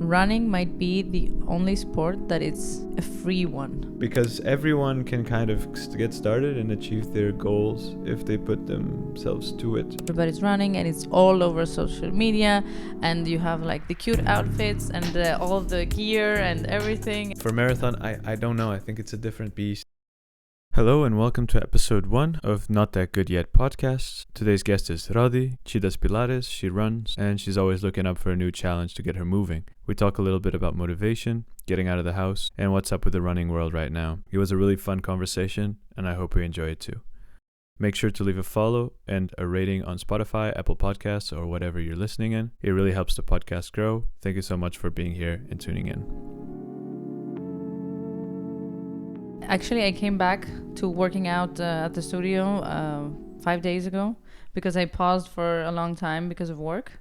running might be the only sport that it's a free one. Because everyone can kind of get started and achieve their goals if they put themselves to it. Everybody's running and it's all over social media, and you have like the cute outfits and all the gear and everything. For marathon, I don't know. I think it's a different beast. Hello and welcome to episode 1 of Not That Good Yet podcast. Today's guest is Rodi. She does Pilates, she runs, and she's always looking up for a new challenge to get her moving. We talk a little bit about motivation, getting out of the house, and what's up with the running world right now. It was a really fun conversation, and I hope you enjoy it too. Make sure to leave a follow and a rating on Spotify, Apple Podcasts, or whatever you're listening in. It really helps the podcast grow. Thank you so much for being here and tuning in. Actually, I came back to working out at the studio 5 days ago because I paused for a long time because of work.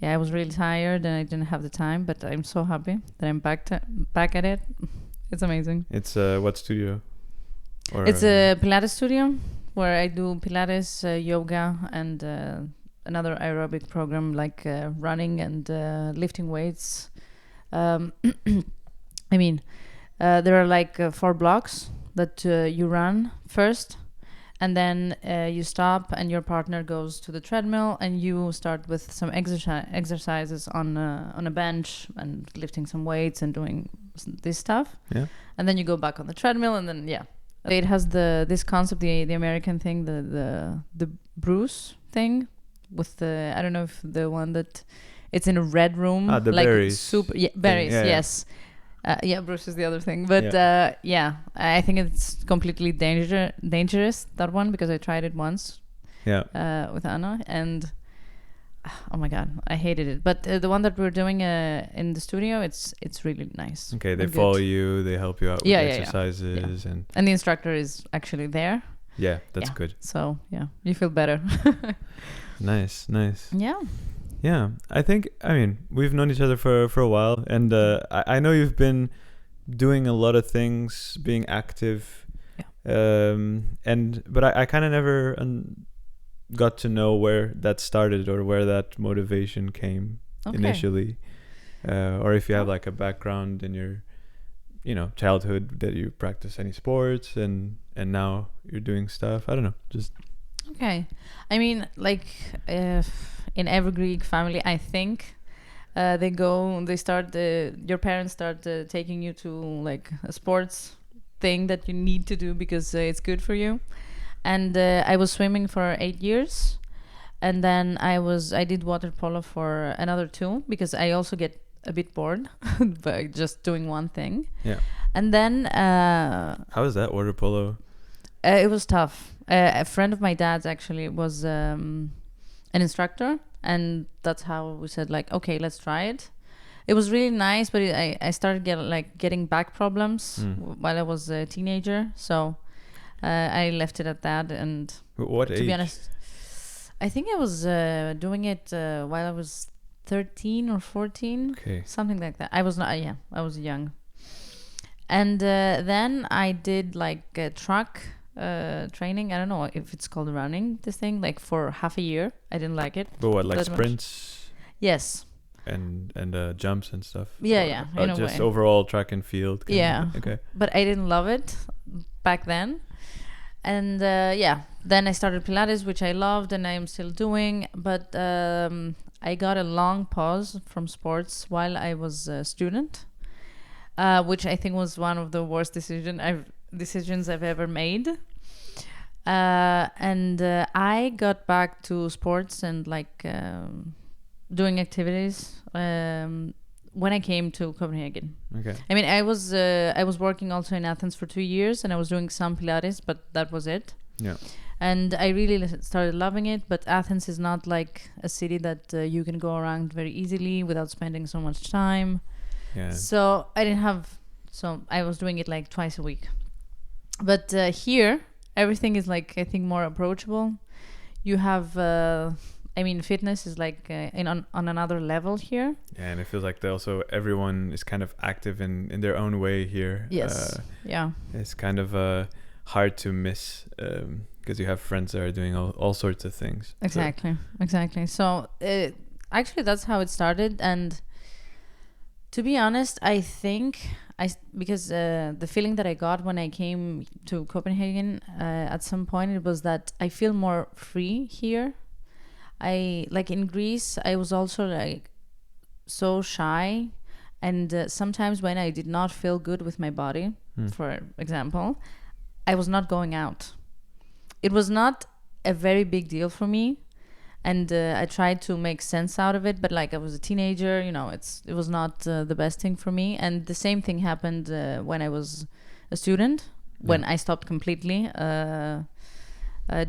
Yeah, I was really tired and I didn't have the time, but I'm so happy that I'm back at it. It's amazing. It's what studio? It's a Pilates studio where I do Pilates, yoga, and another aerobic program like running and lifting weights. There are like 4 blocks that you run first, and then you stop and your partner goes to the treadmill and you start with some exercises on a bench and lifting some weights and doing this stuff. Yeah. And then you go back on the treadmill and then, yeah. It has this concept, the American thing, the Bruce thing with the, I don't know if the one that it's in a red room. The like berries. Berries, yeah, yes. Bruce is the other thing, but I think it's completely dangerous, that one, because I tried it once with Anna, and oh my god, I hated it. But the one that we're doing in the studio, it's really nice. Okay, they follow you, they help you out with exercises. And the instructor is actually there. Yeah, that's good. So you feel better. Nice. Yeah, I mean, we've known each other for a while, and I know you've been doing a lot of things, being active, but I kind of never got to know where that started or where that motivation came initially, or if you have like a background in your, childhood that you practice any sports, and now you're doing stuff. I don't know, just. Okay, I mean, like in every Greek family, I think your parents start taking you to like a sports thing that you need to do because it's good for you. And I was swimming for 8 years, and then I did water polo for another 2 because I also get a bit bored by just doing one thing. Yeah. And then how is that water polo? It was tough. A friend of my dad's actually was an instructor, and that's how we said like, okay, let's try it. It was really nice, but I started getting back problems while I was a teenager, so I left it at that. And what age? To be honest, I think I was doing it while I was 13 or 14, something like that. I was young. And then I did like track training. I don't know if it's called running, this thing, like for half a year. I didn't like it. But what, like sprints? Yes. And jumps and stuff? Yeah. Just overall track and field? Okay. But I didn't love it back then. And then I started Pilates, which I loved and I am still doing. But I got a long pause from sports while I was a student, which I think was one of the worst decisions I've ever made. And I got back to sports and like doing activities when I came to Copenhagen. Okay. I mean, I was working also in Athens for 2 years, and I was doing some Pilates, but that was it. Yeah. And I really started loving it, but Athens is not like a city that you can go around very easily without spending so much time. Yeah. So I was doing it like twice a week. But here, everything is like, I think, more approachable. You have, fitness is like on another level here. Yeah, and it feels like everyone is kind of active in their own way here. Yes. It's kind of hard to miss because you have friends that are doing all sorts of things. Exactly. So actually, that's how it started, and To be honest, I think because the feeling that I got when I came to Copenhagen at some point, it was that I feel more free here. I like in Greece, I was also like so shy, and sometimes when I did not feel good with my body, for example, I was not going out. It was not a very big deal for me, and I tried to make sense out of it. But like I was a teenager, it was not the best thing for me. And the same thing happened when I was a student. When I stopped completely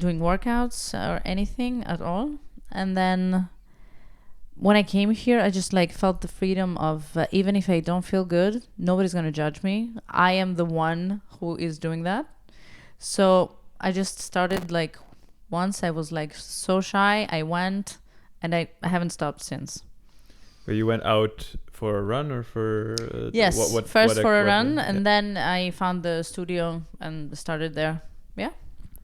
doing workouts or anything at all, and then when I came here, I just like felt the freedom of even if I don't feel good, nobody's gonna judge me. I am the one who is doing that. So I just started like once I was like so shy, I went, and I haven't stopped since. But you went out for a run or for yes, first for a run, yeah. and then I found the studio and started there. Yeah.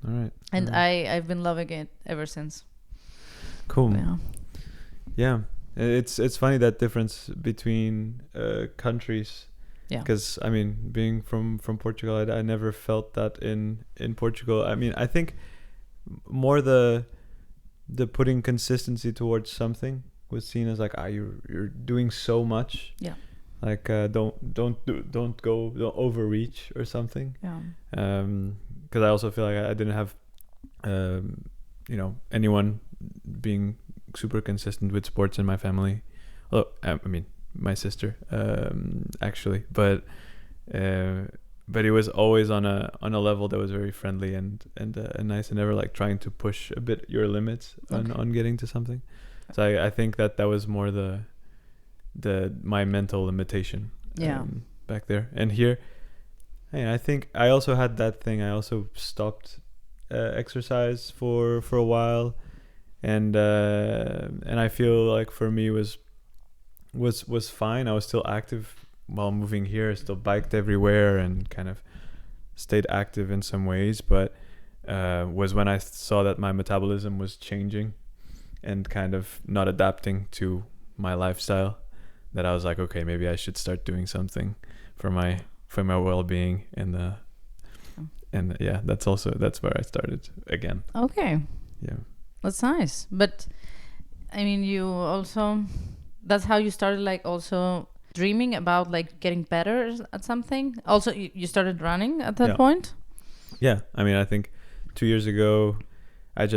All right. And all right. I've been loving it ever since. Cool. Yeah. Yeah, it's funny that difference between countries. Yeah. Because I mean, being from Portugal, I never felt that in Portugal. I mean, I think more the putting consistency towards something was seen as like, you're doing so much. Yeah. Like don't overreach or something. Yeah. Because I also feel like I didn't have anyone being super consistent with sports in my family. Well, I mean my sister actually, but it was always on a level that was very friendly and nice, and never like trying to push a bit your limits on getting to something. So I think that was more the my mental limitation back there. And here, I think I also had that thing. I also stopped exercise for a while, and I feel like for me was fine. I was still active while moving here. I still biked everywhere and kind of stayed active in some ways, but was when I saw that my metabolism was changing and kind of not adapting to my lifestyle, that I was like, okay, maybe I should start doing something for my well-being, and yeah, that's where I started again. Okay. Yeah. That's nice. But I mean, you also, that's how you started like also dreaming about like getting better at something. Also, you started running at that point? Yeah. I mean, I think 2 years ago, I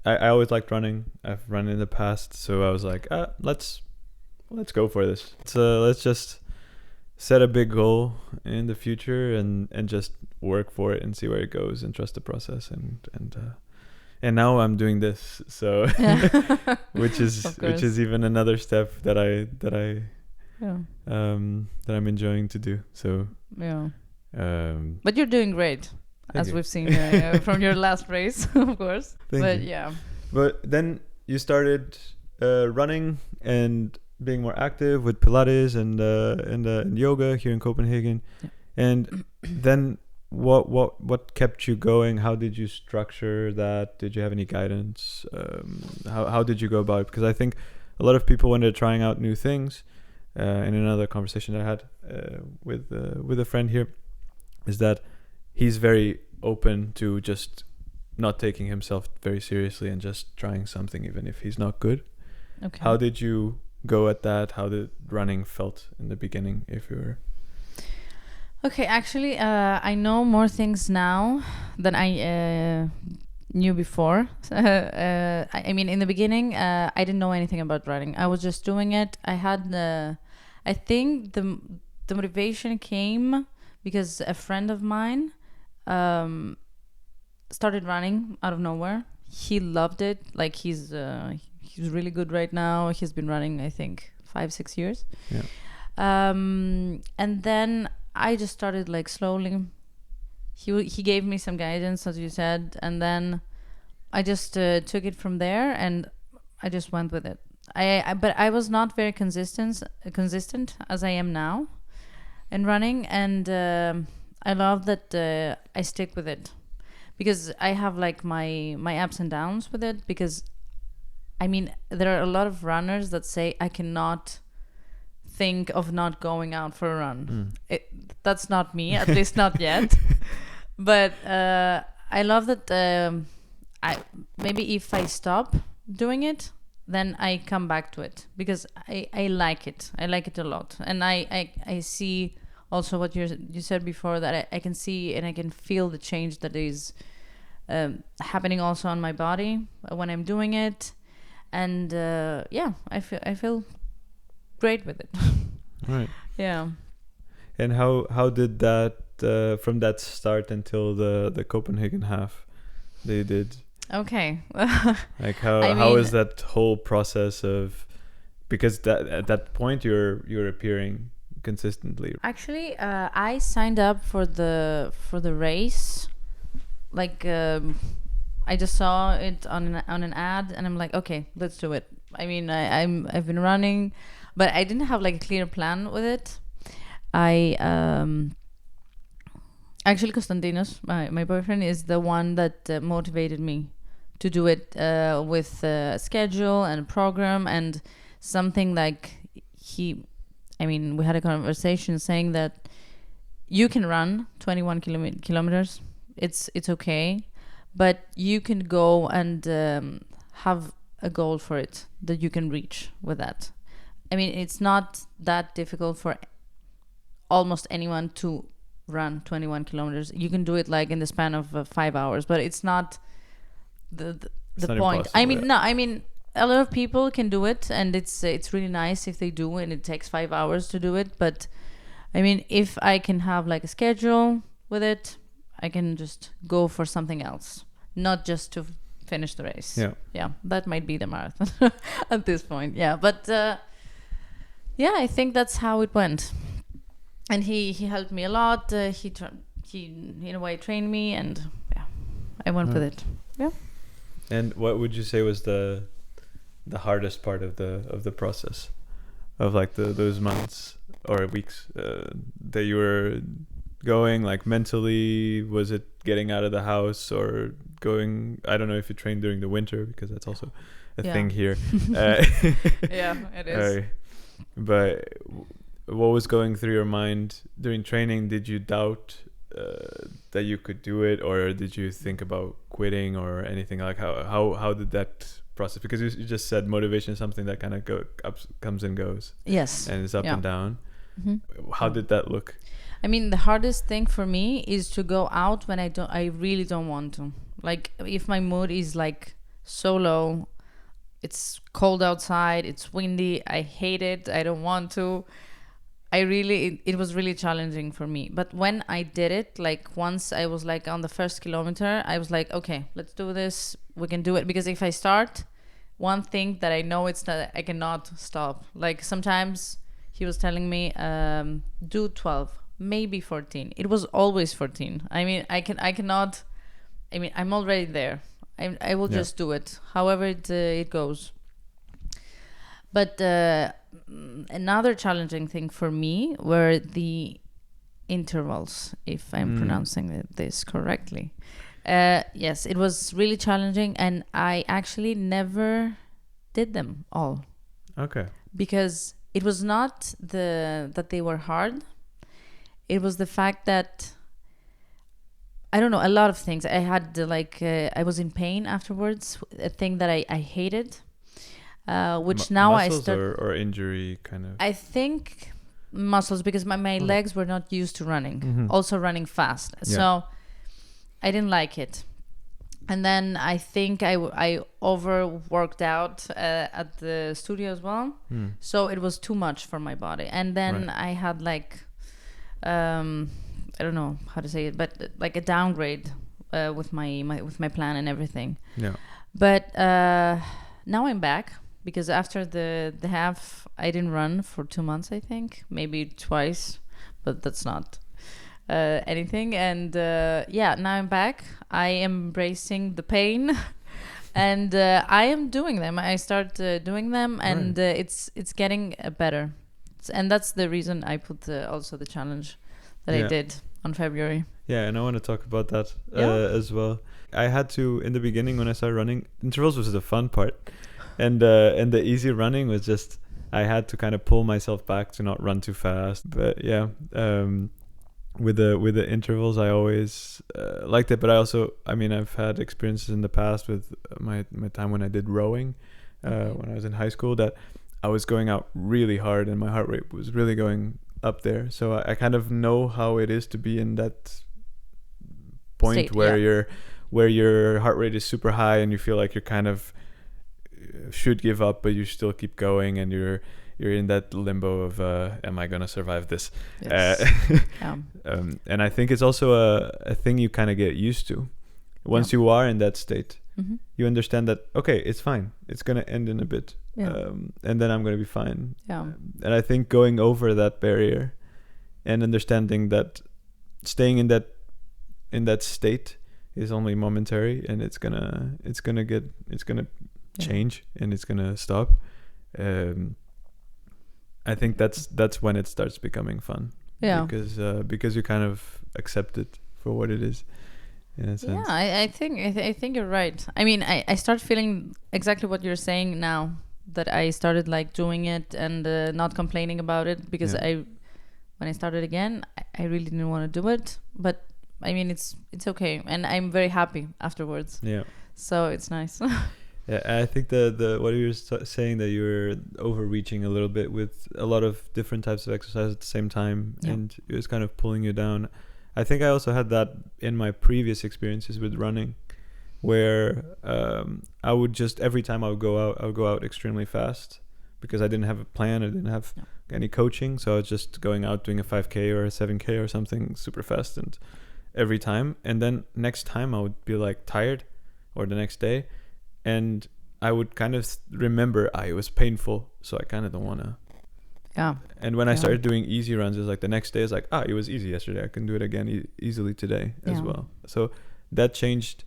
always liked running. I've run in the past. So I was like, let's go for this. So let's just set a big goal in the future and just work for it and see where it goes and trust the process. And now I'm doing this, so which is even another step that I'm enjoying to do. So yeah. But you're doing great, as we've seen from your last race, of course. Thank you. Yeah. But then you started running and being more active with Pilates and yoga here in Copenhagen, and then. What kept you going? How did you structure that? Did you have any guidance? How did you go about it? Because I think a lot of people, when they're trying out new things, in another conversation I had with a friend here, is that he's very open to just not taking himself very seriously and just trying something even if he's not good. Okay. How did you go at that? How did running felt in the beginning, if you were? Okay, actually, I know more things now than I knew before. I mean, in the beginning, I didn't know anything about running. I was just doing it. I had, I think the motivation came because a friend of mine started running out of nowhere. He loved it. Like he's really good right now. He's been running, I think, 5-6 years. Yeah. And then I just started like slowly. He gave me some guidance, as you said, and then I just took it from there, and I just went with it. But I was not very consistent as I am now in running, and I love that I stick with it, because I have like my ups and downs with it. Because I mean, there are a lot of runners that say I cannot think of not going out for a run. That's not me, at least not yet. But I love that. I maybe if I stop doing it, then I come back to it because I like it. I like it a lot, and I see also what you said before, that I can see and I can feel the change that is happening also on my body when I'm doing it, and I feel great with it. Right. Yeah. And how did that from that start until the Copenhagen half they did? Okay. Like how is that whole process of, because at that point you're appearing consistently. Actually, I signed up for the race. Like I just saw it on an ad, and I'm like, okay, let's do it. I mean, I've been running, but I didn't have like a clear plan with it. I actually Konstantinos, my boyfriend, is the one that motivated me to do it with a schedule and a program and something like we had a conversation saying that you can run 21 kilometers. It's okay, but you can go and have a goal for it that you can reach with that. I mean, it's not that difficult for almost anyone to run 21 kilometers. You can do it like in the span of 5 hours, but it's not the point. I mean, no, I mean, a lot of people can do it, and it's really nice if they do, and it takes 5 hours to do it. But I mean, if I can have like a schedule with it, I can just go for something else, not just to finish the race. Yeah, that might be the marathon at this point. Yeah, but I think that's how it went. And he helped me a lot. He in a way trained me, and I went with it. Yeah. And what would you say was the hardest part of the process, of like those months or weeks that you were going, like mentally? Was it getting out of the house or going? I don't know if you trained during the winter, because that's also a thing here. Yeah, it is. But what was going through your mind during training? Did you doubt that you could do it, or did you think about quitting or anything? Like how did that process? Because you just said motivation is something that kind of comes and goes. Yes. And it's up and down. Mm-hmm. How did that look? I mean, the hardest thing for me is to go out when I really don't want to. Like, if my mood is like so low, it's cold outside, it's windy, I hate it, I don't want to. It was really challenging for me. But when I did it, like once I was like on the first kilometer, I was like, okay, let's do this. We can do it. Because if I start, one thing that I know, it's that I cannot stop. Like sometimes he was telling me, do 12, maybe 14. It was always 14. I mean, I cannot, I mean, I'm already there. I will just do it. However it goes. But another challenging thing for me were the intervals, if I'm pronouncing this correctly. Yes, it was really challenging, and I actually never did them all. Okay. Because it was not that they were hard. It was the fact that, I don't know, a lot of things. I had I was in pain afterwards, a thing that I hated. Which now I start, or injury kind of. I think muscles, because my legs were not used to running, also running fast. So I didn't like it. And then I think I overworked out at the studio as well. So it was too much for my body. And then I had like, I don't know how to say it, but like a downgrade with my plan and everything. Yeah. But now I'm back. Because after the half, I didn't run for 2 months, I think. Maybe twice, but that's not anything. And now I'm back. I am embracing the pain. And I am doing them. I start doing them, and it's getting better. And that's the reason I put also the challenge that I did on February. Yeah, and I want to talk about that as well. I had to, in the beginning when I started running, intervals was the fun part. And the easy running was just I had to kind of pull myself back to not run too fast. But yeah, with the intervals, I always liked it. But I mean, I've had experiences in the past with my time when I did rowing, when I was in high school, that I was going out really hard and my heart rate was really going up there. So I kind of know how it is to be in that point State, where your heart rate is super high and you feel like you're kind of should give up, but you still keep going, and you're in that limbo of am I gonna survive this? Yes. And I think it's also a thing you kind of get used to once you are in that state. You understand that, okay, it's fine, it's gonna end in a bit, and then I'm gonna be fine. And I think going over that barrier and understanding that staying in that state is only momentary, and it's gonna change, and it's gonna stop. I think that's when it starts becoming fun. Because you kind of accept it for what it is, in a sense. I think you're right. I mean, I start feeling exactly what you're saying now, that I started like doing it and not complaining about it, because when I started again, I really didn't want to do it, but I mean, it's okay, and I'm very happy afterwards. So it's nice. I think the what you were saying, that you were overreaching a little bit with a lot of different types of exercise at the same time, and it was kind of pulling you down. I think I also had that in my previous experiences with running, where I would just, every time I would go out extremely fast, because I didn't have a plan, I didn't have any coaching, so I was just going out doing a 5K or a 7K or something super fast, and every time, and then next time I would be like tired, or the next day, and I would kind of remember it was painful, so I kind of don't want to. And when I started doing easy runs, it's like the next day is like, it was easy yesterday, I can do it again easily today as well. So that changed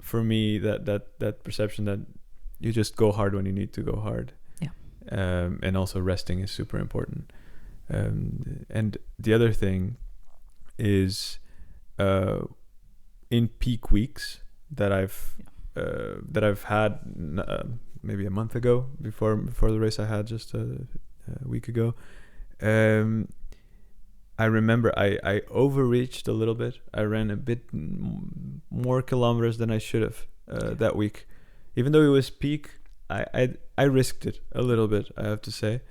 for me, that perception that you just go hard when you need to go hard. And also resting is super important. And the other thing is, in peak weeks that I've had maybe a month ago, before the race I had just a week ago, I remember I overreached a little bit. I ran a bit more kilometers than I should have that week, even though it was peak. I risked it a little bit, I have to say,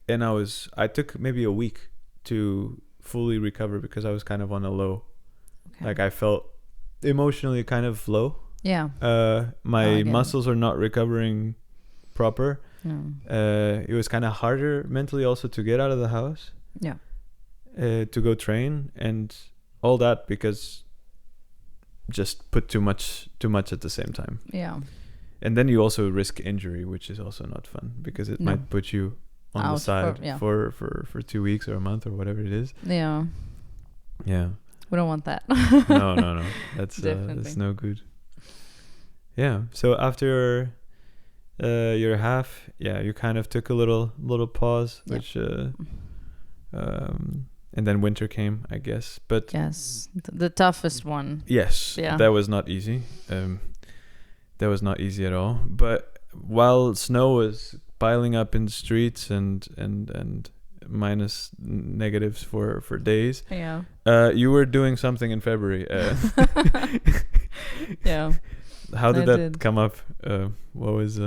and I took maybe a week to fully recover, because I was kind of on a low. Like, I felt emotionally kind of low. My muscles are not recovering proper. It was kind of harder mentally also to get out of the house, to go train and all that, because just put too much at the same time. And then you also risk injury, which is also not fun, because it might put you on the side for 2 weeks or a month or whatever it is. We don't want that. No. That's no good. So after your half, you kind of took a little pause, which and then winter came, I guess. But the toughest one. That was not easy. That was not easy at all. But while snow was piling up in the streets and minus negatives for days, you were doing something in February. How did that come up? What was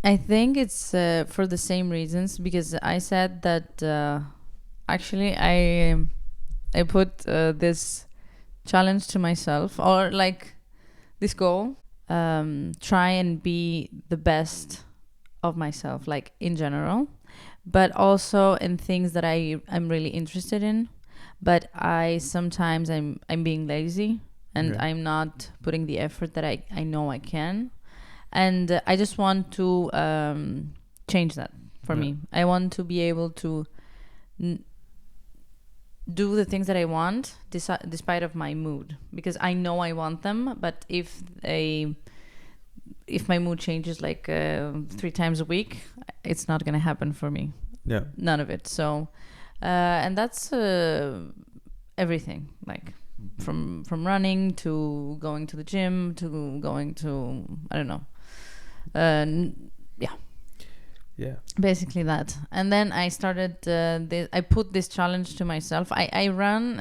I think it's for the same reasons, because I said that actually I put this challenge to myself, or like this goal, try and be the best of myself, like in general, but also in things that I'm really interested in, but sometimes I'm being lazy, and I'm not putting the effort that I know I can. And I just want to change that for me. I want to be able to do the things that I want despite of my mood, because I know I want them, but if my mood changes like 3 times a week, it's not going to happen for me. None of it. So and that's everything, like from running to going to the gym to going to, I don't know, Yeah. Basically that. And then I started, I put this challenge to myself. I ran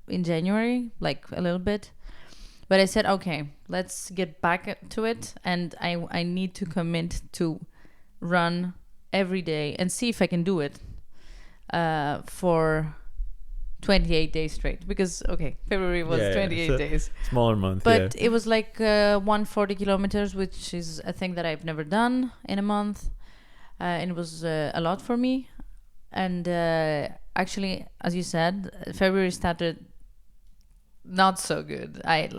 in January, like a little bit. But I said, okay, let's get back to it. And I need to commit to run every day and see if I can do it for 28 days straight. Because, okay, February was 28 days. Smaller month, but it was like 140 kilometers, which is a thing that I've never done in a month. And it was a lot for me. And actually, as you said, February started not so good. I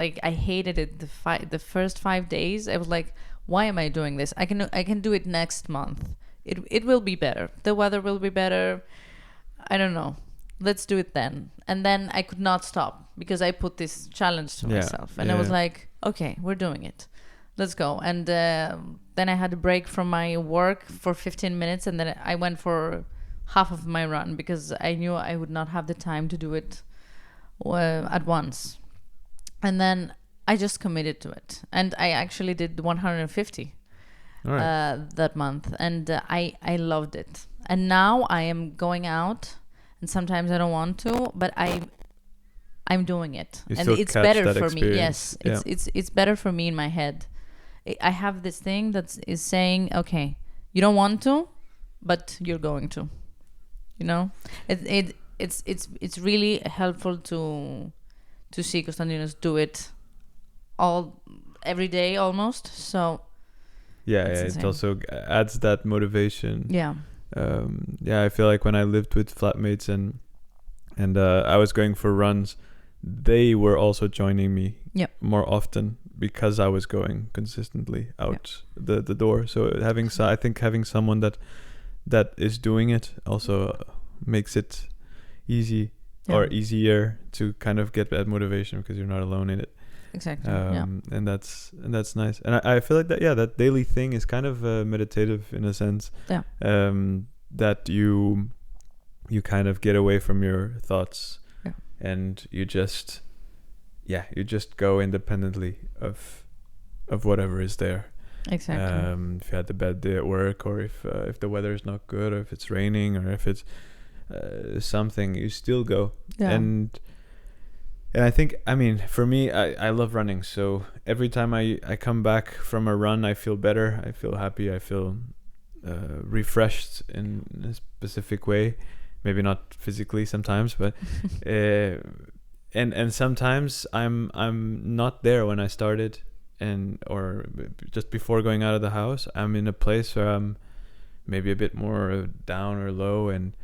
hated it. The first 5 days, I was like, why am I doing this? I can do it next month. It will be better. The weather will be better. I don't know. Let's do it then. And then I could not stop because I put this challenge to myself. And I was like, okay, we're doing it. Let's go. And then I had a break from my work for 15 minutes. And then I went for half of my run because I knew I would not have the time to do it at once. And then I just committed to it. And I actually did 150 that month. And I loved it. And now I am going out. And sometimes I don't want to, but I'm doing it, and it's better for me. Yes, it's better for me in my head. I have this thing that is saying, okay, you don't want to, but you're going to. You know, it's really helpful to see Konstantinos do it every day almost. So it also adds that motivation. Yeah. I feel like when I lived with flatmates and I was going for runs, they were also joining me more often because I was going consistently out the door. So I think having someone that is doing it also makes it easy or easier to kind of get that motivation because you're not alone in it. Exactly. And that's nice. And I feel like that daily thing is kind of meditative in a sense. Yeah. That you kind of get away from your thoughts and you just go independently of whatever is there. Exactly. If you had the bad day at work, or if the weather is not good, or if it's raining, or if it's something, you still go. And I think, I mean, for me, I love running. So every time I come back from a run, I feel better. I feel happy. I feel refreshed in a specific way. Maybe not physically sometimes, but and sometimes I'm not there when I started, or just before going out of the house. I'm in a place where I'm maybe a bit more down or low, and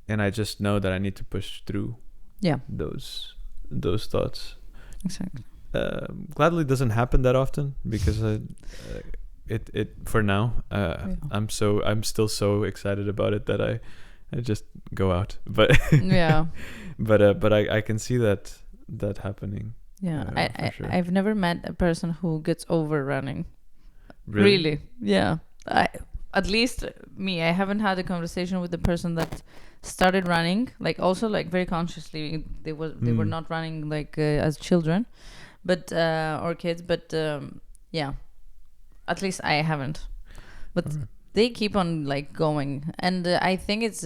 I just know that I need to push through. Those thoughts. Exactly. Gladly doesn't happen that often because it for now I'm still so excited about it that I just go out, but but I can see that happening. Sure. I've never met a person who gets over running. Really? Yeah. At least me, I haven't had a conversation with the person that started running, like also like very consciously. They were not running like as children, but or kids, but at least I haven't. But they keep on like going, and I think it's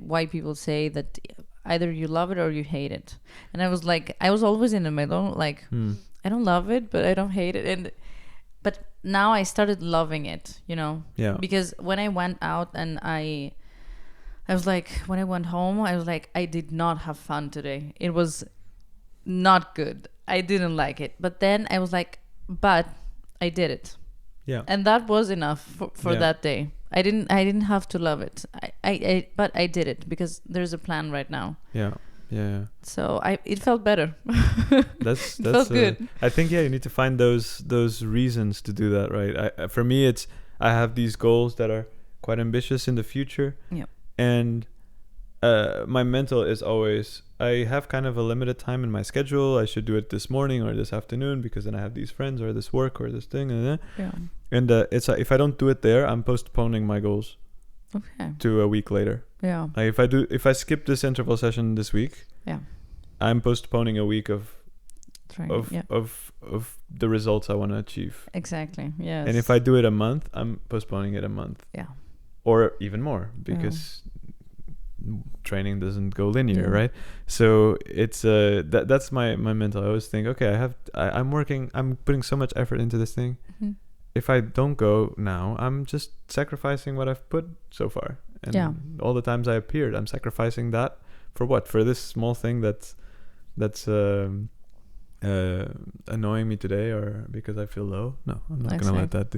why people say that either you love it or you hate it. And I was always in the middle, like I don't love it, but I don't hate it, but now I started loving it, you know? Yeah. Because when I went out and I was like, when I went home, I was like, I did not have fun today. It was not good. I didn't like it. But then I was like, but I did it. Yeah. And that was enough for that day. I didn't have to love it. But I did it because there's a plan right now. Yeah. So it felt better. That's felt good. I think you need to find those reasons to do that, right? For me, I have these goals that are quite ambitious in the future. Yeah. And my mental is always, I have kind of a limited time in my schedule. I should do it this morning or this afternoon because then I have these friends or this work or this thing. And it's if I don't do it there, I'm postponing my goals. Okay. To a week later. Yeah. Like if I skip this interval session this week, I'm postponing a week of the results I want to achieve. Exactly. Yes. And if I do it a month, I'm postponing it a month. Yeah. or even more, because training doesn't go linear, right? So it's that's my mental. I always think, okay, I'm putting so much effort into this thing. If I don't go now, I'm just sacrificing what I've put so far, and all the times I appeared, I'm sacrificing that for what? For this small thing that's annoying me today, or because I feel low. No, I'm not gonna let that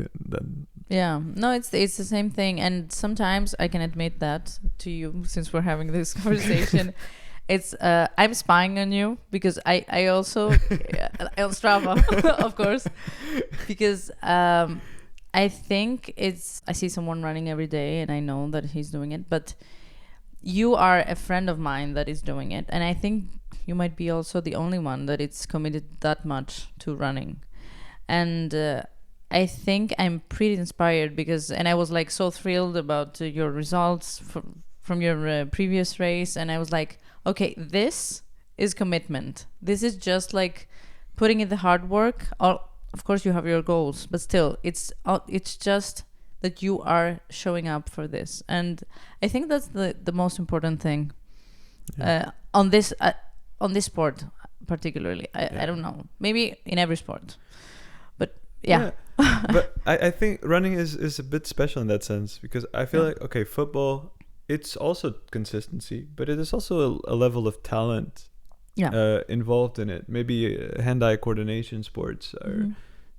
Yeah, no, it's the same thing. And sometimes I can admit that to you, since we're having this conversation. It's I'm spying on you, because I also on Strava, of course, because I think I see someone running every day and I know that he's doing it, but you are a friend of mine that is doing it, and I think you might be also the only one that it's committed that much to running. And I think I'm pretty inspired, and I was like so thrilled about your results from your previous race, and I was like, okay, this is commitment. This is just like putting in the hard work. Of course, you have your goals, but still, it's just that you are showing up for this, and I think that's the most important thing on this sport particularly. I don't know, maybe in every sport, but but I think running is a bit special in that sense, because I feel like, okay, football, it's also consistency, but it is also a level of talent involved in it. Maybe hand-eye coordination sports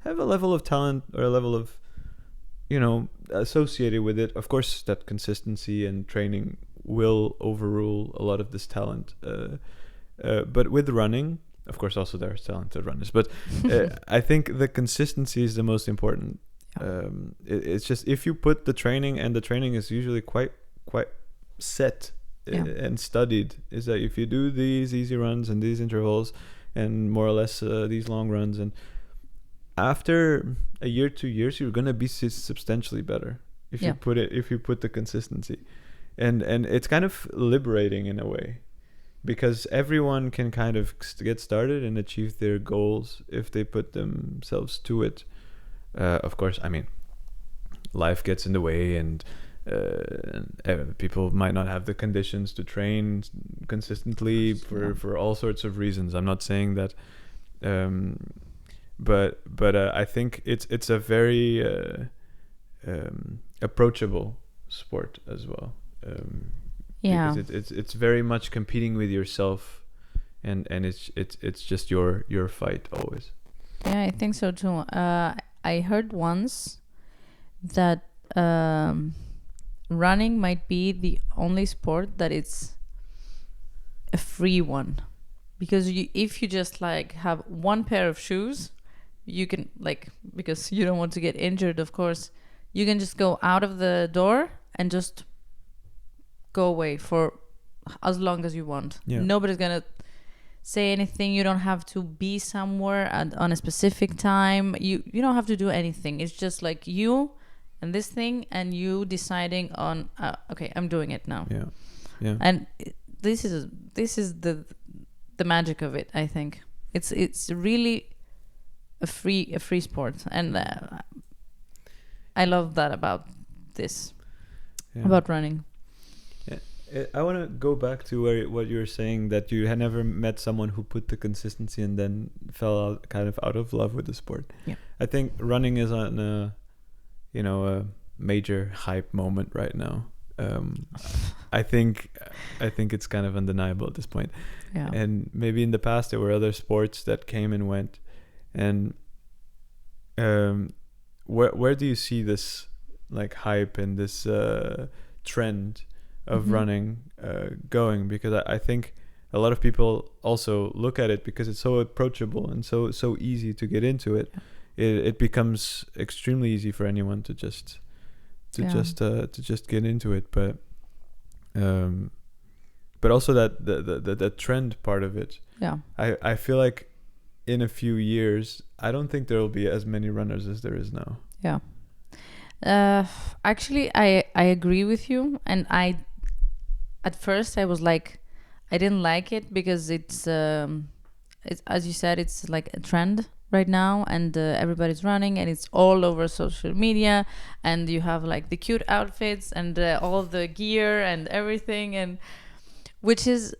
have a level of talent, or a level of, associated with it. Of course, that consistency and training will overrule a lot of this talent. But with running, of course, also there's talented runners. But I think the consistency is the most important. It's just, if you put the training, and the training is usually quite set and studied, is that if you do these easy runs and these intervals and more or less these long runs, and after a year, 2 years, you're gonna be substantially better if you put the consistency, and it's kind of liberating in a way, because everyone can kind of get started and achieve their goals if they put themselves to it. Of course, I mean, life gets in the way, and people might not have the conditions to train consistently for all sorts of reasons. I'm not saying that, but I think it's a very approachable sport as well. Because it's very much competing with yourself, and it's just your fight always. Yeah, I think so too. I heard once that running might be the only sport that it's a free one, because if you just like have one pair of shoes, you can, like, because you don't want to get injured, of course, you can just go out of the door and just go away for as long as you want. Nobody's gonna say anything. You don't have to be somewhere on a specific time. You don't have to do anything. It's just like you and this thing, and you deciding on okay, I'm doing it now. And this is the magic of it. I think it's really a free sport, and I love that about this, about running. I want to go back to what you were saying, that you had never met someone who put the consistency and then fell out of love with the sport. I think running is on a major hype moment right now. I think it's kind of undeniable at this point. And maybe in the past there were other sports that came and went, and where do you see this like hype and this trend of running going? Because I think a lot of people also look at it because it's so approachable and so easy to get into it. It becomes extremely easy for anyone to just get into it, but also that the trend part of it. I feel like in a few years I don't think there will be as many runners as there is now. Actually, I agree with you, and at first I was like, I didn't like it because it's as you said, it's like a trend right now, and everybody's running, and it's all over social media, and you have like the cute outfits and all the gear and everything, and which is,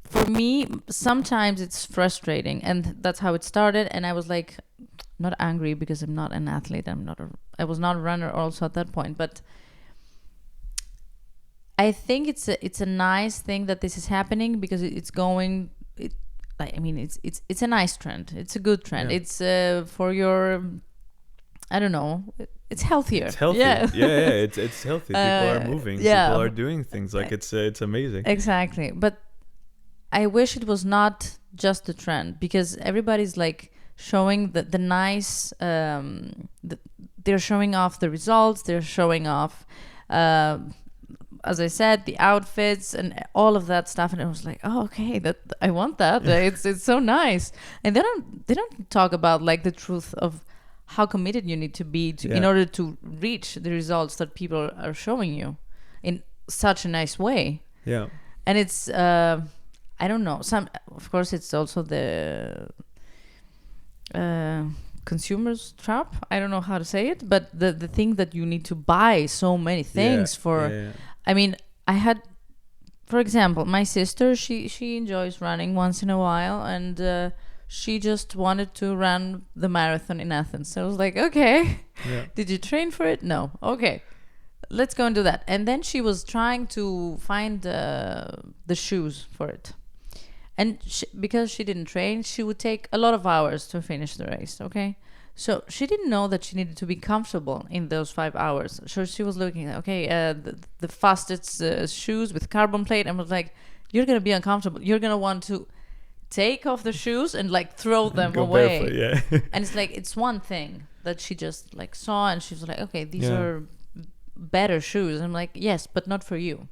for me, sometimes it's frustrating, and that's how it started. And I was like, not angry because I'm not an athlete. I was not a runner also at that point, but I think it's a nice thing that this is happening, because it's going. It's a nice trend. It's a good trend. Yeah. It's for your, I don't know. It's healthier. It's healthy. Yeah. It's healthy. People are moving. yeah. People are doing things. Like it's amazing. Exactly. But I wish it was not just a trend, because everybody's like showing the nice. They're showing off the results. They're showing off. As I said, the outfits and all of that stuff, and I was like, oh, okay, that I want that. It's so nice. And they don't talk about like the truth of how committed you need to be in order to reach the results that people are showing you in such a nice way. Yeah. And it's I don't know. Of course, it's also the consumer's trap. I don't know how to say it, but the thing that you need to buy so many things for. Yeah. I mean, I had, for example, my sister, she enjoys running once in a while, and she just wanted to run the marathon in Athens. So I was like, okay, did you train for it? No. Okay, let's go and do that. And then she was trying to find the shoes for it. And because she didn't train, she would take a lot of hours to finish the race, okay? So she didn't know that she needed to be comfortable in those 5 hours. So she was looking at, the fastest shoes with carbon plate, and was like, you're going to be uncomfortable. You're going to want to take off the shoes and like throw them away. Barefoot, yeah. And it's like, it's one thing that she just like saw, and she was like, okay, these are better shoes. And I'm like, yes, but not for you.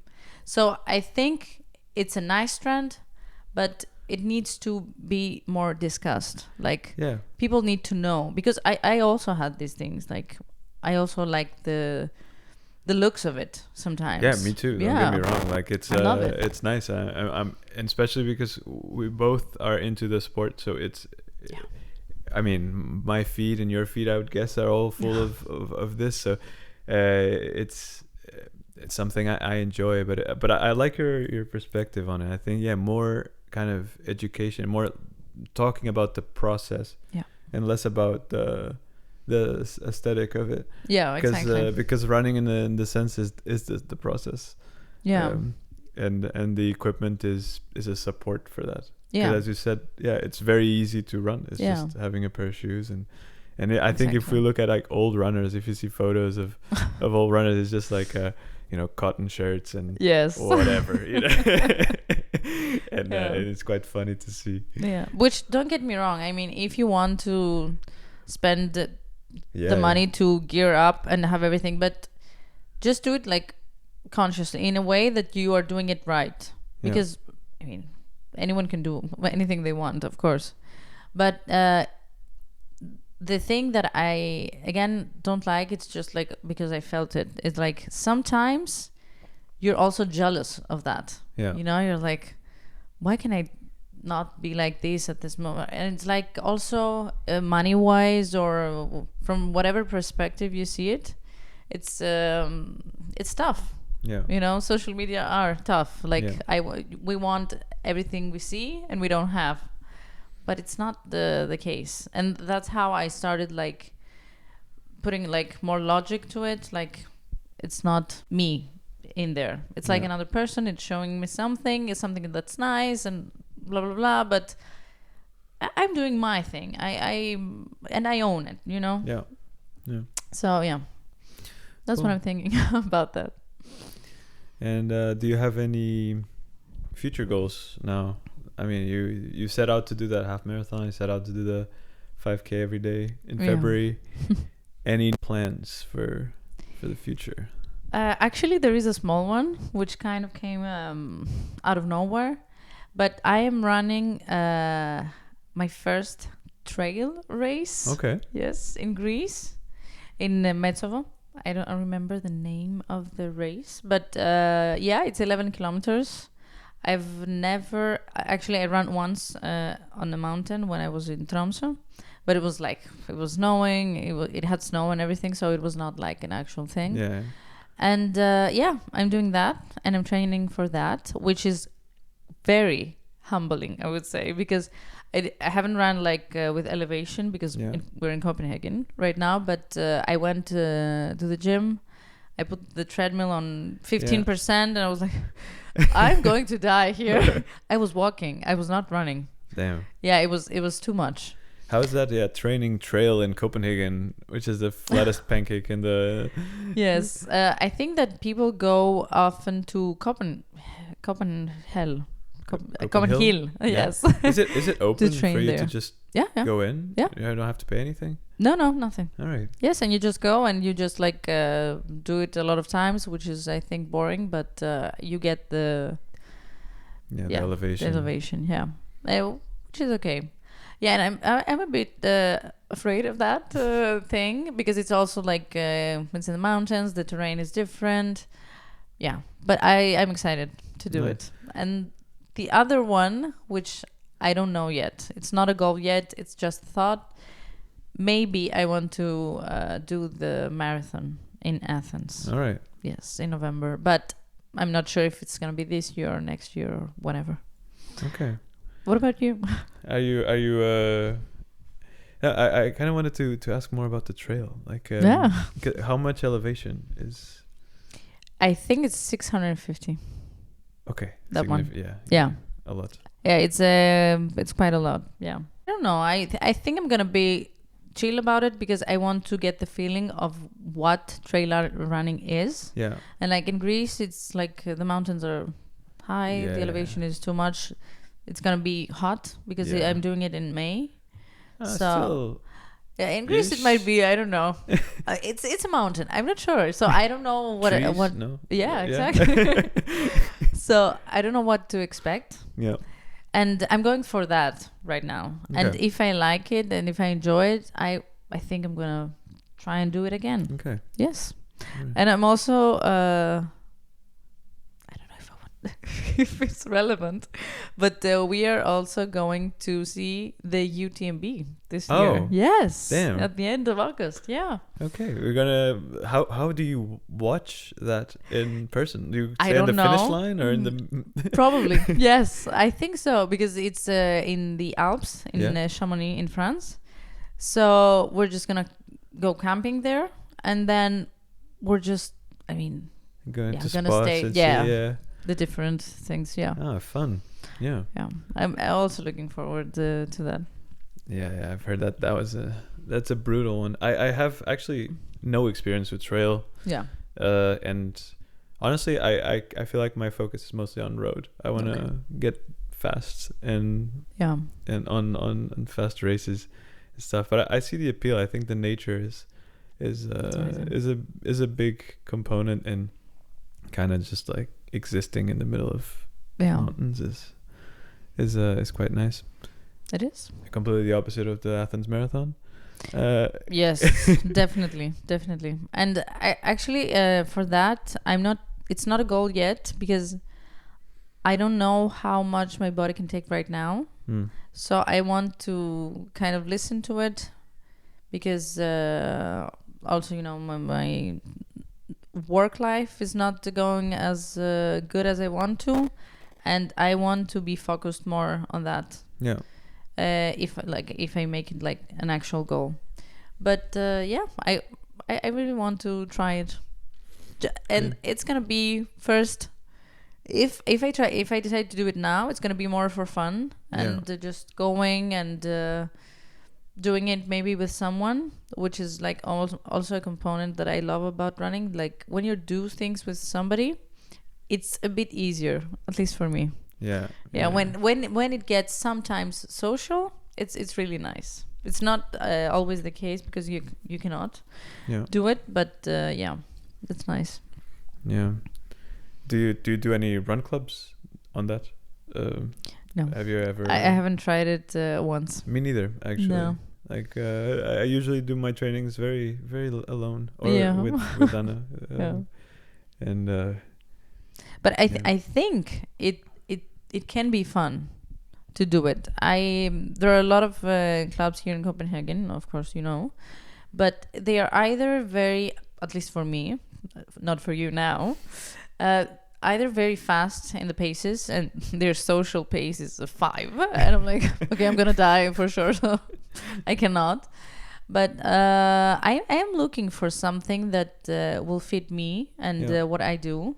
So I think it's a nice trend, but it needs to be more discussed. Like, people need to know, because I also had these things. Like, I also like the looks of it sometimes. Yeah, me too. Don't get me wrong. Like, it's I love it. It's nice. I'm and especially because we both are into the sport, so it's. I mean, my feed and your feed, I would guess, are all full of this. So, it's something I enjoy. But I like your perspective on it. I think more kind of education, more talking about the process, and less about the aesthetic of it. Yeah, exactly. Because running in the sense is the process. Yeah. And the equipment is a support for that. Yeah. As you said, it's very easy to run. It's just having a pair of shoes and I think if we look at like old runners, if you see photos of old runners, it's just like cotton shirts and whatever, and it's quite funny to see. Yeah, which, don't get me wrong, I mean, if you want to spend the money to gear up and have everything, but just do it like consciously, in a way that you are doing it right, because I mean, anyone can do anything they want, of course, but the thing that I, again, don't like, it's just like, because I felt it, it's like sometimes you're also jealous of that. Yeah. You're like, why can I not be like this at this moment? And it's like also money-wise, or from whatever perspective you see it, it's tough. Yeah. Social media are tough. Like, we want everything we see and we don't have. But it's not the case, and that's how I started like putting like more logic to it. Like, it's not me in there. It's like another person. It's showing me something. It's something that's nice and blah blah blah. But I'm doing my thing. I own it. Yeah. So that's what I'm thinking about that. And do you have any future goals now? I mean, you set out to do that half marathon. You set out to do the 5K every day in February. Any plans for the future? Actually, there is a small one which kind of came out of nowhere, but I am running my first trail race. Okay. Yes, in Greece, in Metsovo. I don't remember the name of the race, but it's 11 kilometers. I've never actually. I ran once on the mountain when I was in Tromsø, but it was snowing. It had snow and everything, so it was not like an actual thing. Yeah. And I'm doing that, and I'm training for that, which is very humbling, I would say, because I haven't run like with elevation because we're in Copenhagen right now. But I went to the gym. I put the treadmill on 15%, and I was like, I'm going to die here. I was walking. I was not running. Damn. Yeah, it was too much. How is that? Yeah, training trail in Copenhagen, which is the flattest pancake in the. Yes, I think that people go often to Copenhagen Hill. Yes. Is it open to train for you there. to just go in? Yeah. You don't have to pay anything? No, nothing. All right. Yes, and you just go and you just like do it a lot of times, which is I think boring, but you get the elevation. The elevation, which is okay. Yeah, and I'm a bit afraid of that thing because it's also like it's in the mountains, the terrain is different. Yeah, but I'm excited to do it. And the other one, which I don't know yet, it's not a goal yet, it's just a thought. Maybe I want to do the marathon in Athens. All right. Yes, in November, but I'm not sure if it's gonna be this year or next year or whatever. Okay. What about you? Are you? I kind of wanted to ask more about the trail. Like, how much elevation is? I think it's 650. Okay. That one. Yeah. A lot. Yeah, it's quite a lot. Yeah. I don't know. I think I'm gonna be chill about it because I want to get the feeling of what trail running is. Yeah. And like in Greece, it's like the mountains are high, the elevation is too much. It's gonna be hot because I'm doing it in May. In Greece it might be, I don't know. It's a mountain. I'm not sure. So I don't know what Trees? what. No. Yeah, exactly. So I don't know what to expect. Yeah. And I'm going for that right now. Okay. And if I like it and if I enjoy it, I think I'm gonna try and do it again. Okay. Yes. Right. And I'm also if it's relevant, but we are also going to see the UTMB this year. Yes. Damn. At the end of August. Yeah. Okay, we're gonna. How do you watch that in person? Do you stay on the finish line or in the? Probably. Yes, I think so because it's in the Alps in Chamonix in France. So we're just gonna go camping there, and then we're just. I mean, going to gonna spots stay. And see, the different things. Yeah. Ah, fun. Yeah. Yeah, I'm also looking forward to that. Yeah, I've heard that's a brutal one. I have actually no experience with trail. Yeah. And honestly, I feel like my focus is mostly on road. I want to get fast and on fast races and stuff. But I see the appeal. I think the nature is a big component in kind of just like existing in the middle of mountains is quite nice. It is completely the opposite of the Athens Marathon. Yes, definitely. And I actually for that it's not a goal yet because I don't know how much my body can take right now. So I want to kind of listen to it because also my work life is not going as good as I want to, and I want to be focused more on that. Yeah. If I make it like an actual goal, but I really want to try it, and it's gonna be first. If I decide to do it now, it's gonna be more for fun and just going and doing it maybe with someone, which is like also a component that I love about running. Like when you do things with somebody, it's a bit easier, at least for me. Yeah. When it gets sometimes social, it's really nice. It's not always the case because you cannot do it, but that's nice. Yeah. Do you do any run clubs on that? No. Have you ever? I haven't tried it once. Me neither, actually. No. Like I usually do my trainings very, very alone or with Anna. And but I think it it can be fun to do it. There are a lot of clubs here in Copenhagen, of course, but they are either very, at least for me, not for you now, either very fast in the paces, and their social pace is a 5, and I'm like, okay, I'm gonna die for sure, so I cannot. But I am looking for something that will fit me and what I do,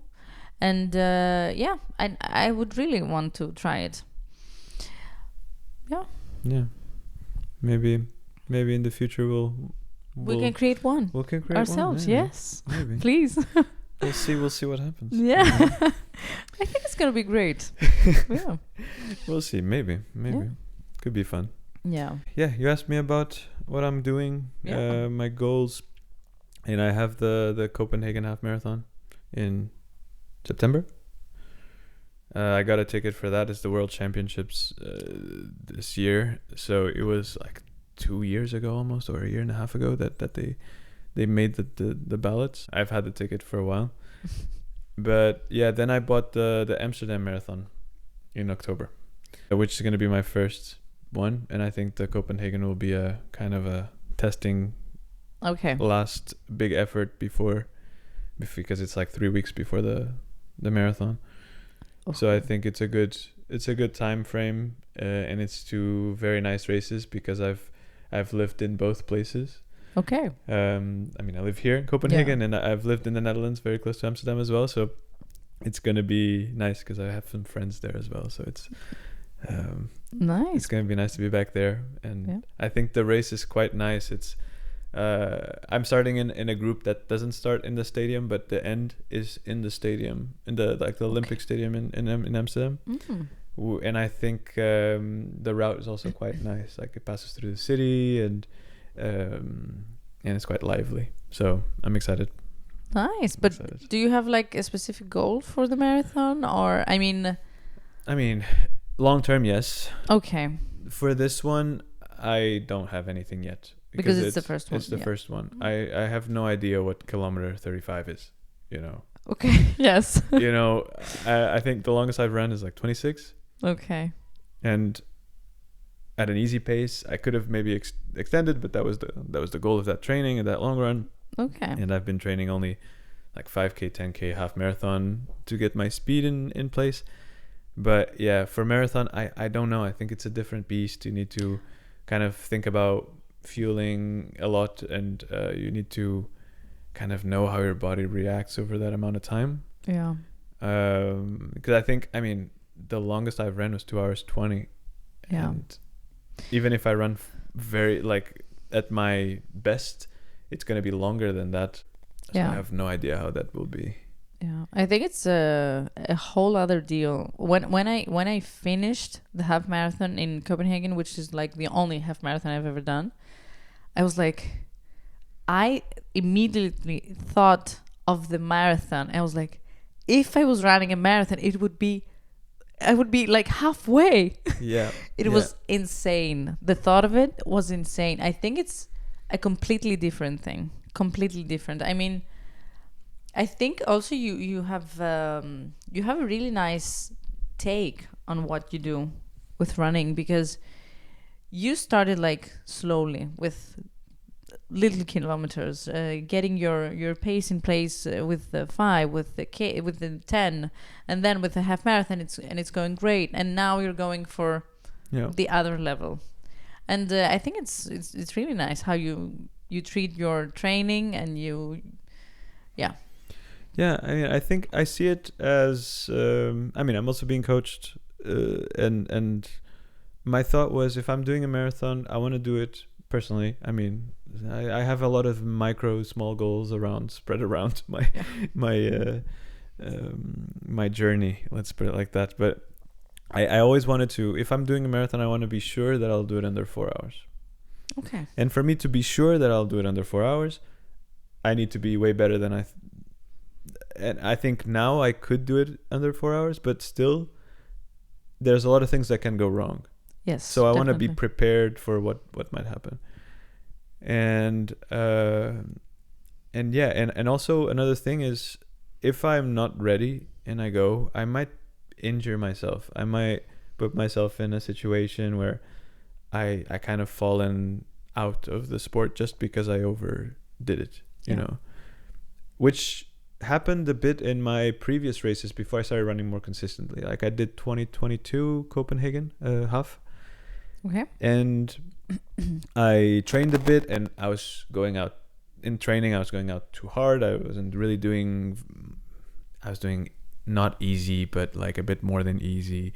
and I would really want to try it. Yeah. Maybe in the future we can create one. We can create ourselves. One, yeah. Yes. Maybe. Please. We'll see what happens. Yeah. I think it's gonna be great. Yeah. We'll see. Maybe. Yeah. Could be fun. Yeah. Yeah. You asked me about what I'm doing. Yeah. My goals, and I have the Copenhagen Half Marathon in September. I got a ticket for that. It's the World Championships this year. So it was like 2 years ago almost, or a year and a half ago that they made the ballots. I've had the ticket for a while. But yeah, then I bought the Amsterdam Marathon in October, which is going to be my first one. And I think the Copenhagen will be a kind of a testing last big effort because it's like 3 weeks before the marathon. So I think it's a good time frame, and it's 2 very nice races because I've lived in both places. Okay. I mean, I live here in Copenhagen, and I've lived in the Netherlands, very close to Amsterdam as well. So it's gonna be nice because I have some friends there as well. So it's nice. It's gonna be nice to be back there, and I think the race is quite nice. It's I'm starting in a group that doesn't start in the stadium, but the end is in the stadium, in the Olympic Stadium in Amsterdam. And I think the route is also quite nice. Like it passes through the city, and it's quite lively. So I'm excited. Nice. But do you have like a specific goal for the marathon, or I mean, long term, yes. Okay. For this one, I don't have anything yet. Because it's the first one. It's the first one. I have no idea what kilometer 35 is, Okay, yes. I think the longest I've run is like 26. Okay. And at an easy pace, I could have maybe extended, but that was the goal of that training and that long run. Okay. And I've been training only like 5K, 10K, half marathon to get my speed in place. But yeah, for marathon, I don't know. I think it's a different beast. You need to kind of think about fueling a lot, and you need to kind of know how your body reacts over that amount of time. Yeah. Because I think, the longest I've ran was 2 hours 20. Yeah. And even if I run very at my best, it's going to be longer than that. So I have no idea how that will be. Yeah, I think it's a whole other deal. When I finished the half marathon in Copenhagen, which is like the only half marathon I've ever done, I was like, I immediately thought of the marathon. I was like, if I was running a marathon, I would be like halfway. Yeah. It was insane. The thought of it was insane. I think it's a completely different thing. Completely different. I think also you have a really nice take on what you do with running, because you started like slowly with little kilometers, getting your pace in place with the 5, with the 10, and then with the half marathon, it's going great. And now you're going for the other level, and I think it's really nice how you treat your training, and Yeah, I think I see it as I'm also being coached, and my thought was, if I'm doing a marathon, I want to do it personally. I have a lot of small goals spread around my journey, let's put it like that. But I always wanted to, if I'm doing a marathon, I want to be sure that I'll do it under 4 hours. Okay. And for me to be sure that I'll do it under 4 hours, I need to be way better than and I think now I could do it under 4 hours, but still there's a lot of things that can go wrong. Yes. So I want to be prepared for what might happen. And also another thing is, if I'm not ready and I go, I might injure myself. I might put myself in a situation where I kind of fallen out of the sport just because I overdid it, you know, which happened a bit in my previous races before I started running more consistently. Like I did 2022 Copenhagen half. Okay. And I trained a bit, and I was going out in training. I was going out too hard. I was doing not easy, but like a bit more than easy,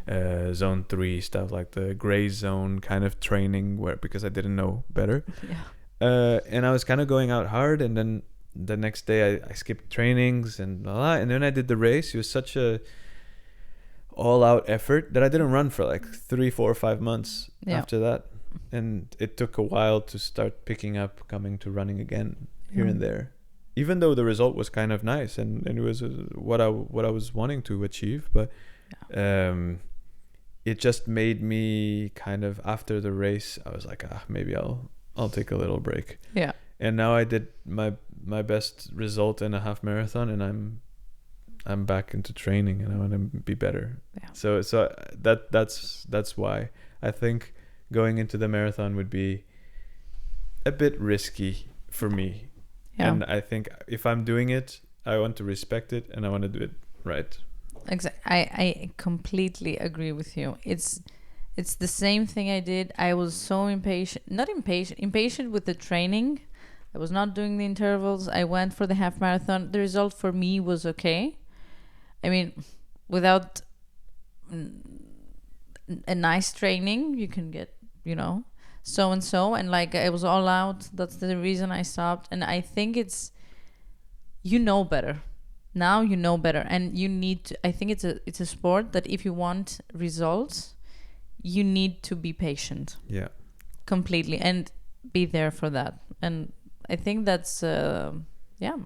zone 3 stuff, like the gray zone kind of training, because I didn't know better. Yeah. And I was kind of going out hard, and then the next day I skipped trainings and blah, blah, and then I did the race. It was such a all-out effort that I didn't run for like 3, 4, 5 months after that, and it took a while to start picking up, coming to running again here and there, even though the result was kind of nice and it was what I was wanting to achieve. But it just made me kind of, after the race, I was like, maybe I'll take a little break. Yeah. And now I did my best result in a half marathon, and I'm back into training, and I want to be better. Yeah. So that's why I think going into the marathon would be a bit risky for me. Yeah. And I think if I'm doing it, I want to respect it, and I want to do it right. Exactly. I completely agree with you. It's the same thing I did. I was so impatient with the training. I was not doing the intervals. I went for the half marathon. The result for me was okay. I mean, without a nice training, you can get, so and so. And like, I was all out. That's the reason I stopped. And I think it's, better. Now you know better. And you need to, I think it's a sport that if you want results, you need to be patient. Yeah. Completely. And be there for that. And I think that's... I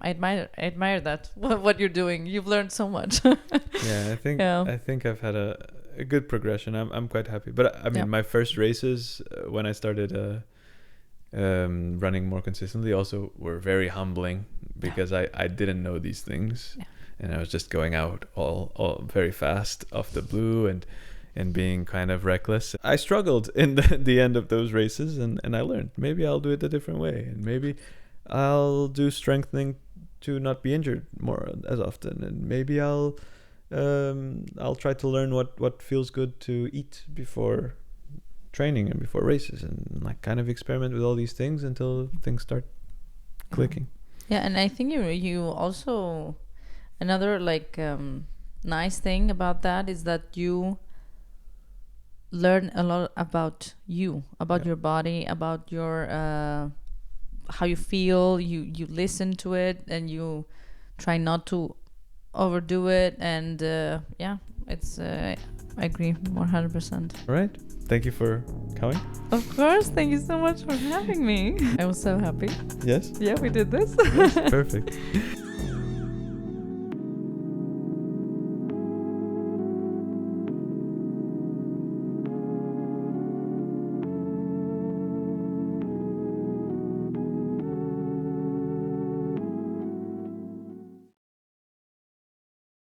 admire that. What you're doing. You've learned so much. I think I've had a good progression. I'm quite happy. But I mean, my first races when I started running more consistently also were very humbling, because I didn't know these things, and I was just going out all very fast off the blue and being kind of reckless. I struggled in the end of those races, and I learned maybe I'll do it a different way, and maybe I'll do strengthening to not be injured more as often, and maybe I'll try to learn what feels good to eat before training and before races, and like kind of experiment with all these things until things start clicking. Yeah, and I think you also, another like nice thing about that is that you learn a lot about you, about your body, about your how you feel. You listen to it, and you try not to overdo it, and it's I agree 100%. All right, thank you for coming. Of course, thank you so much for having me. I was so happy. Yes. Yeah, we did this. Yes, perfect.